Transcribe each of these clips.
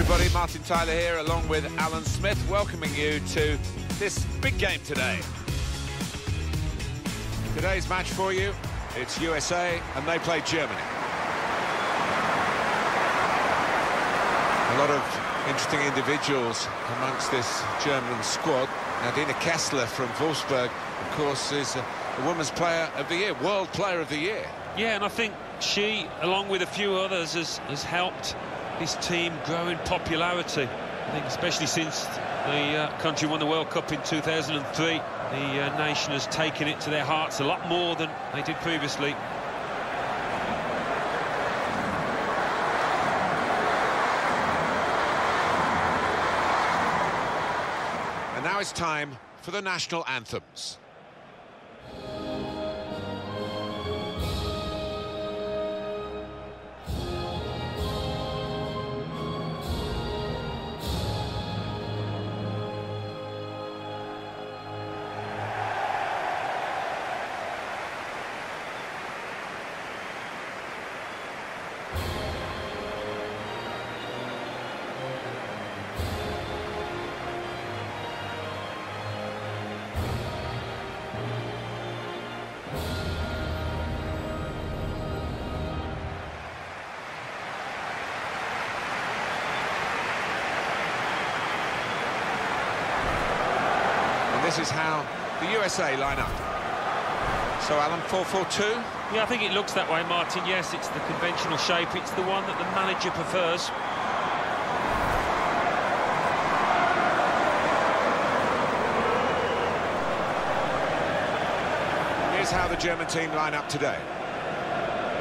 everybody, Martin Tyler here along with Alan Smith, welcoming you to this big game today. Today's match for you, it's USA and they play Germany. A lot of interesting individuals amongst this German squad. Now, Dina Kessler from Wolfsburg, of course, is the Women's Player of the Year, World Player of the Year. Yeah, and I think she, along with a few others, has helped this team grow in popularity. I think especially since the country won the World Cup in 2003, the nation has taken it to their hearts a lot more than they did previously. And now it's time for the national anthems. This is how the USA line up. So, Alan, 4-4-2? Yeah, I think it looks that way, Martin. Yes, it's the conventional shape. It's the one that the manager prefers. Here's how the German team line up today.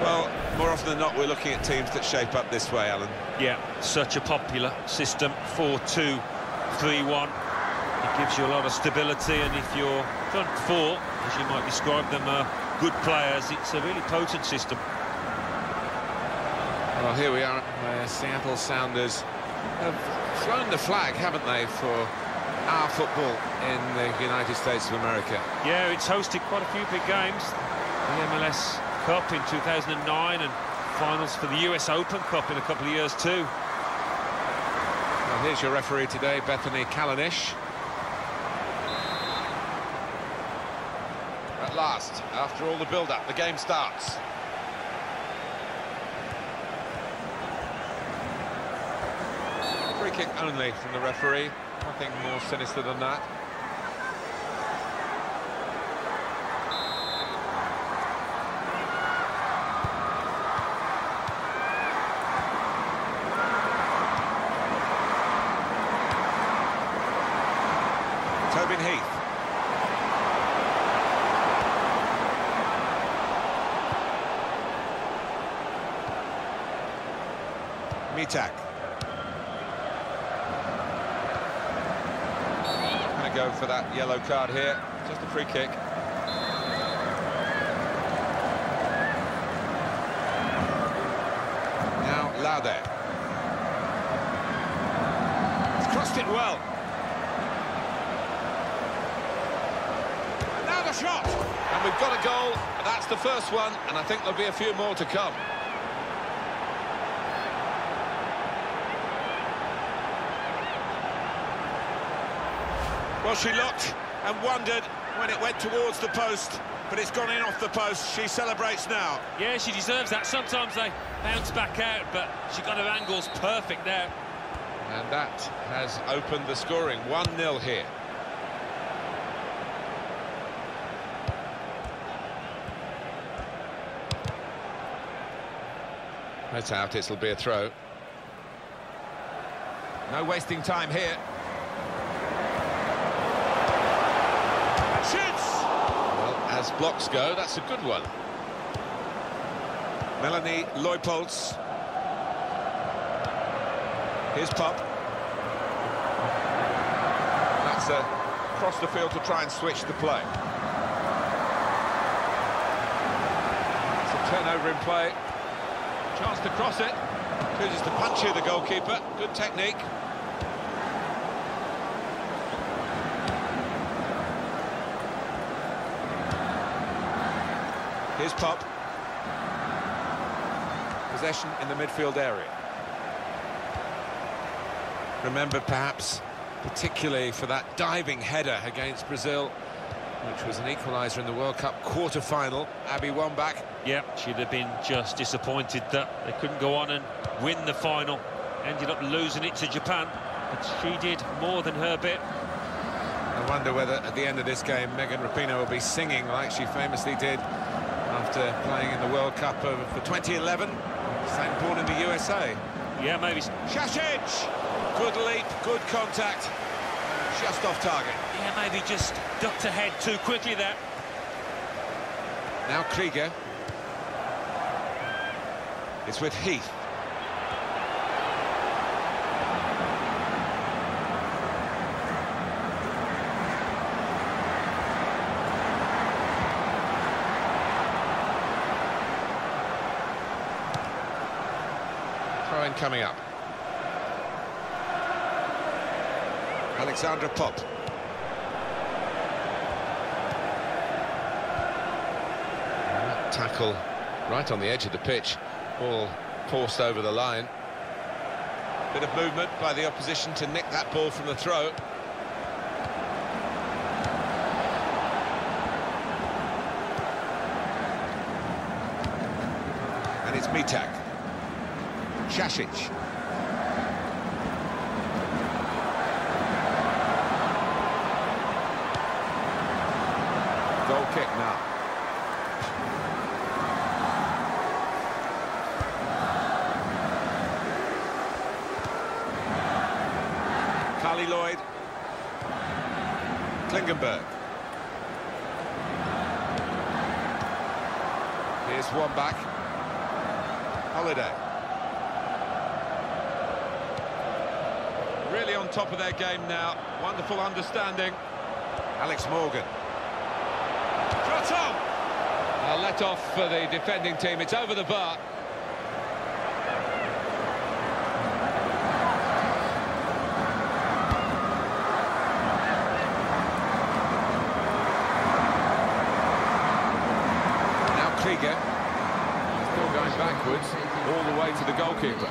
Well, more often than not, we're looking at teams that shape up this way, Alan. Yeah, such a popular system, 4-2-3-1. It gives you a lot of stability, and if your front four, as you might describe them, are good players, it's a really potent system. Well, here we are, where Seattle Sounders have thrown the flag, haven't they, for our football in the United States of America. Yeah, it's hosted quite a few big games. The MLS Cup in 2009 and finals for the US Open Cup in a couple of years too. Well, here's your referee today, Bethany Kalanish. At last, after all the build-up, the game starts. Free kick only from the referee. Nothing more sinister than that. Tobin Heath. Mitak. Going to go for that yellow card here. Just a free kick. Now Lauder. He's crossed it well. And now the shot. And we've got a goal. That's the first one, and I think there'll be a few more to come. Well, she looked and wondered when it went towards the post, but it's gone in off the post. She celebrates now. Yeah, she deserves that. Sometimes they bounce back out, but she got her angles perfect there. And that has opened the scoring. 1-0 here. That's out. It'll be a throw. No wasting time here. As blocks go, that's a good one. Melanie Leupolz. Here's Pop. That's across the field to try and switch the play. It's a turnover in play. Chance to cross it. Chooses to punch here, the goalkeeper. Good technique. Here's Pop. Possession in the midfield area. remembered perhaps particularly for that diving header against Brazil, which was an equaliser in the World Cup quarter-final. Abby Wambach. Yeah, she'd have been just disappointed that they couldn't go on and win the final. Ended up losing it to Japan, but she did more than her bit. I wonder whether at the end of this game Megan Rapinoe will be singing like she famously did after playing in the World Cup for 2011. St. Paul in the USA. Yeah, maybe. Shashic! Good leap, good contact. Just off target. Yeah, maybe just ducked ahead too quickly there. Now Krieger. It's with Heath. Throw-in coming up. Alexandra Popp. Tackle right on the edge of the pitch, ball forced over the line. Bit of movement by the opposition to nick that ball from the throw. And it's Mitak. Shashic. Goal kick now. Carly Lloyd. Klingenberg. Here's Wambach. Holiday. Really on top of their game now. Wonderful understanding. Alex Morgan. Trotton! Let off for the defending team. It's over the bar. Now Krieger. Still going backwards, all the way to the goalkeeper.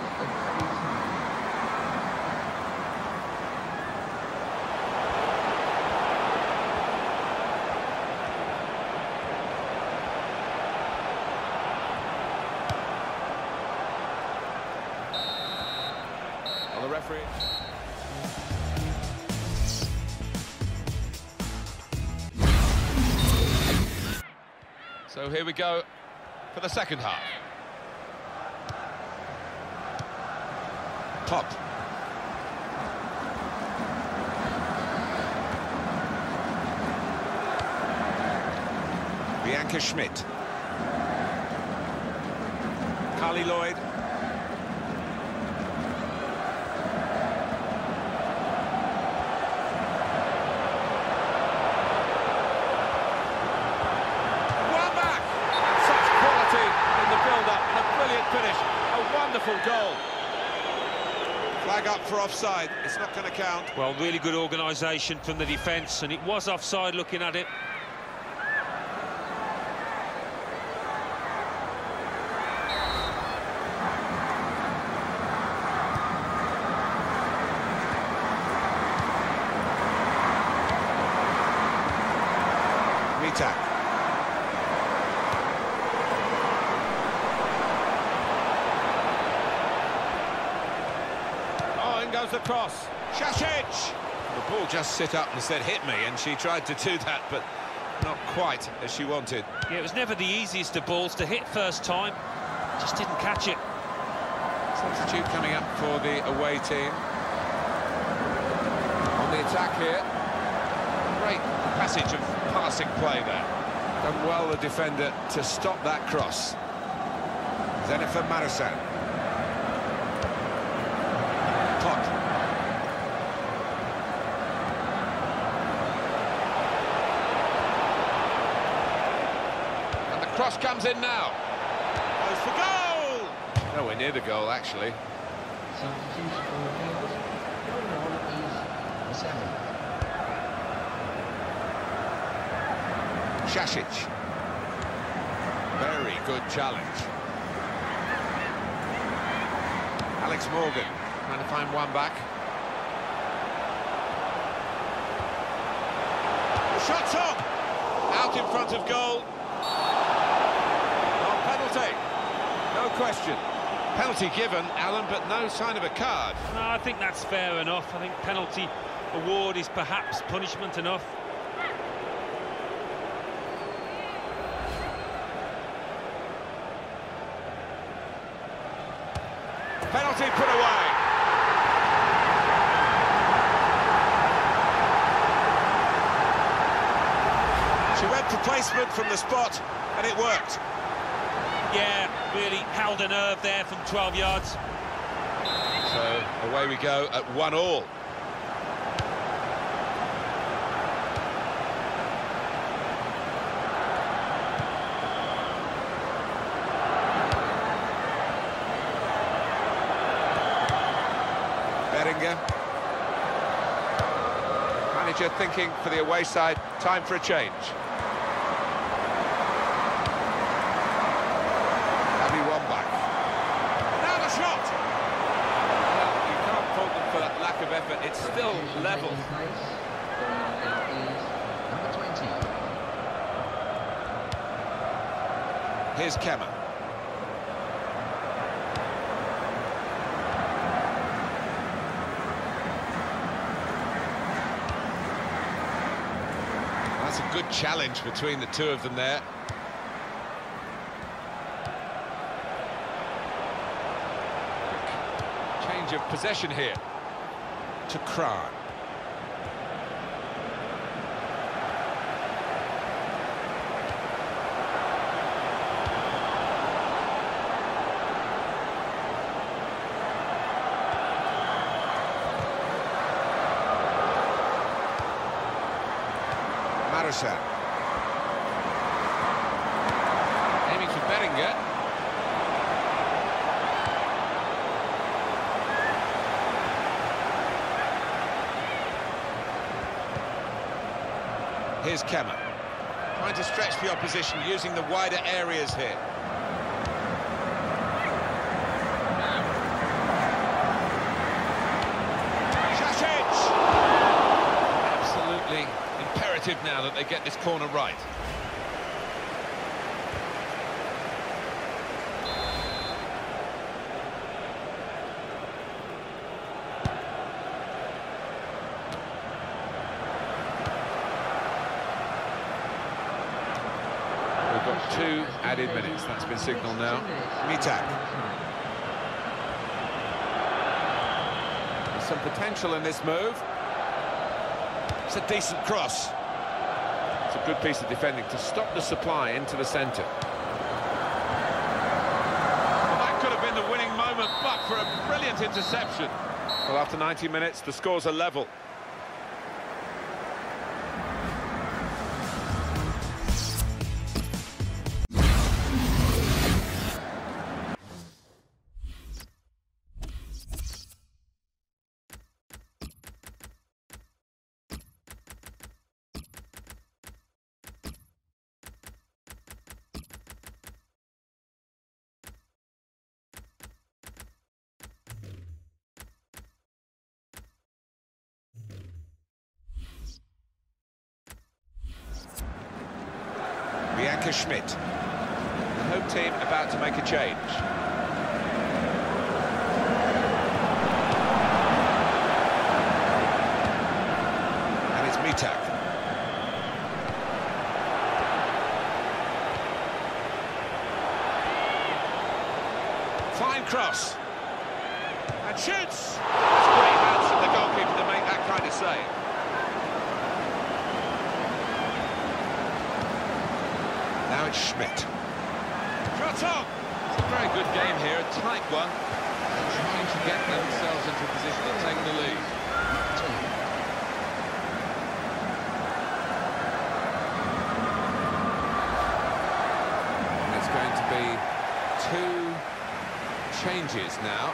The referee. So here we go for the second half. Pop. Bianca Schmidt. Carly Lloyd. Finish, a wonderful goal. Flag up for offside, it's not going to count. Well, really good organisation from the defence, and it was offside looking at it. Mitak. Goes across. Shashic! The ball just sit up and said hit me, and she tried to do that, but not quite as she wanted. Yeah, it was never the easiest of balls to hit first time. Just didn't catch it. Substitute coming up for the away team. On the attack here. Great passage of passing play there. Done well, the defender, to stop that cross. Jennifer Marisan. And the cross comes in now. Goes for goal! Nowhere near the goal, actually. Shashic. Very good challenge. Alex Morgan trying to find one back. Shot's on! Out in front of goal. Oh, penalty. No question. Penalty given, Alan, but no sign of a card. No, I think that's fair enough. I think penalty award is perhaps punishment enough. Penalty put away. She went for placement from the spot, and it worked. Yeah, really held a nerve there from 12 yards. So away we go at 1-1. Manager thinking for the away side, time for a change. Abby one back. Now the shot! Well, you can't fault them for that lack of effort, it's still level. Here's Kemmer. That's a good challenge between the two of them there. Change of possession here to Kran. Aiming for Beringer. Here's Kemmer. Trying to stretch the opposition using the wider areas here. Absolutely imperative now that they get this corner right. We've got 2 added minutes, that's been signalled now. Mitak. There's some potential in this move. It's a decent cross. It's a good piece of defending to stop the supply into the centre. Well, that could have been the winning moment, but for a brilliant interception. Well, after 90 minutes, the scores are level. Bianca Schmidt. The home team about to make a change. And it's Mitak. Fine cross. And shoots! That's great hands from the goalkeeper to make that kind of save. Now it's Schmidt. Shot on! It's a very good game here, a tight one. Trying to get themselves into a position of taking the lead. And it's going to be 2 changes now.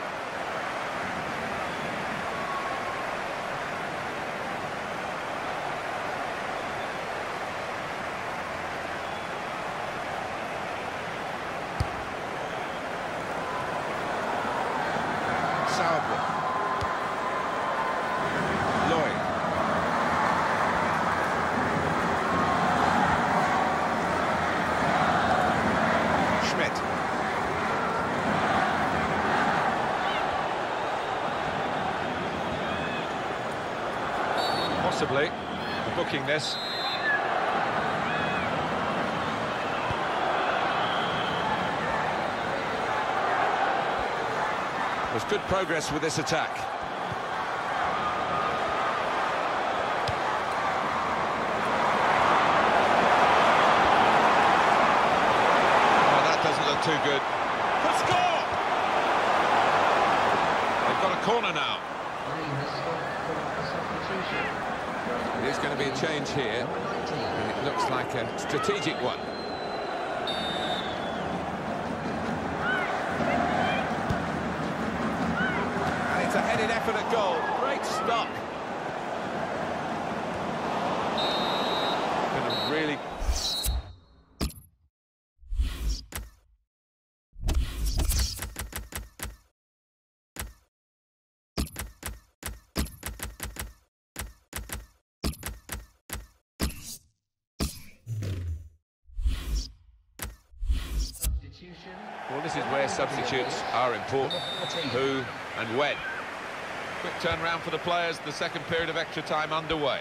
possibly, for booking this. There's good progress with this attack. Oh, that doesn't look too good. The score! They've got a corner now. It is going to be a change here, and it looks like a strategic one. And it's a headed effort at goal. Great stop. Gonna really... Well, this is where substitutes are important. Who and when. Quick turnaround for the players, the second period of extra time underway.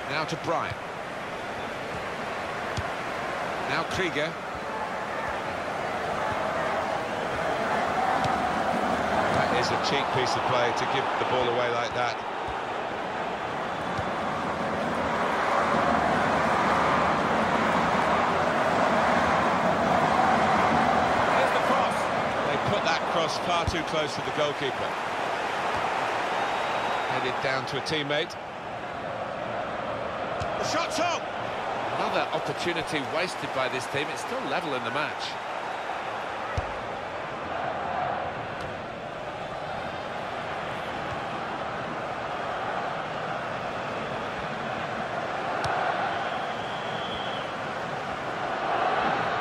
Now to Bryant. Now Krieger. That is a cheap piece of play to give the ball away like that. Far too close to the goalkeeper. Headed down to a teammate. The shot's on! Another opportunity wasted by this team. It's still level in the match.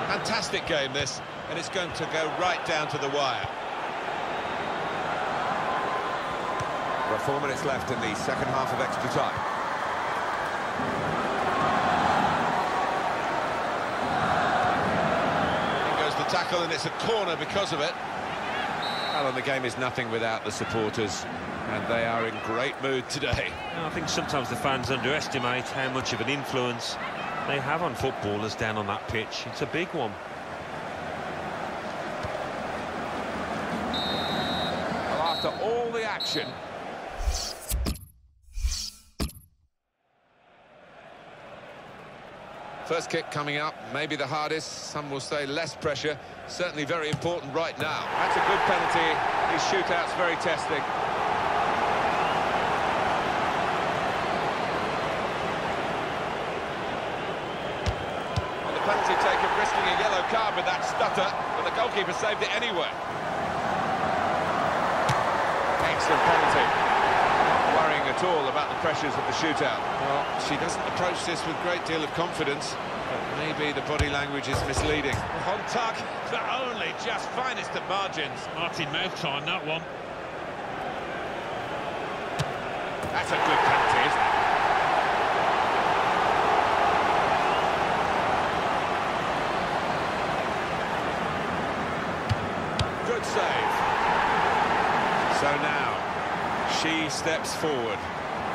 Fantastic game, this, and it's going to go right down to the wire. 4 minutes left in the second half of extra time. In goes the tackle, and it's a corner because of it. Well, and the game is nothing without the supporters, and they are in great mood today. I think sometimes the fans underestimate how much of an influence they have on footballers down on that pitch. It's a big one. Well, after all the action... First kick coming up, maybe the hardest, some will say less pressure, certainly very important right now. That's a good penalty, these shootouts very testing. Well, the penalty taker risking a yellow card with that stutter, but the goalkeeper saved it anyway. Excellent penalty. Not worrying at all about the pressures of the shootout. Well, she doesn't approach this with a great deal of confidence, but maybe the body language is misleading. On target, but only just finest of margins. Martin mouth time, that one. That's a good penalty, isn't it? Good save. So now, she steps forward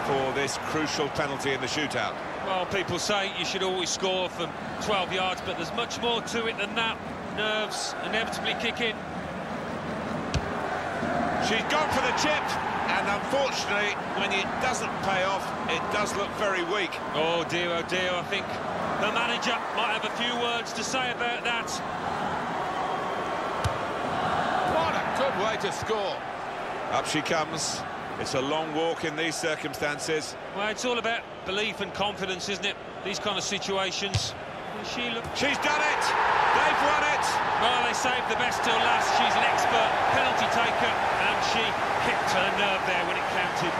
for this crucial penalty in the shootout. Well, people say you should always score from 12 yards, but there's much more to it than that. Nerves inevitably kick in. She's gone for the chip, and unfortunately, when it doesn't pay off, it does look very weak. Oh dear, I think the manager might have a few words to say about that. What a good way to score. Up she comes. It's a long walk in these circumstances. Well, it's all about belief and confidence, isn't it? These kind of situations. She's done it! They've won it! Well, they saved the best till last. She's an expert penalty taker, and she kept her nerve there when it counted.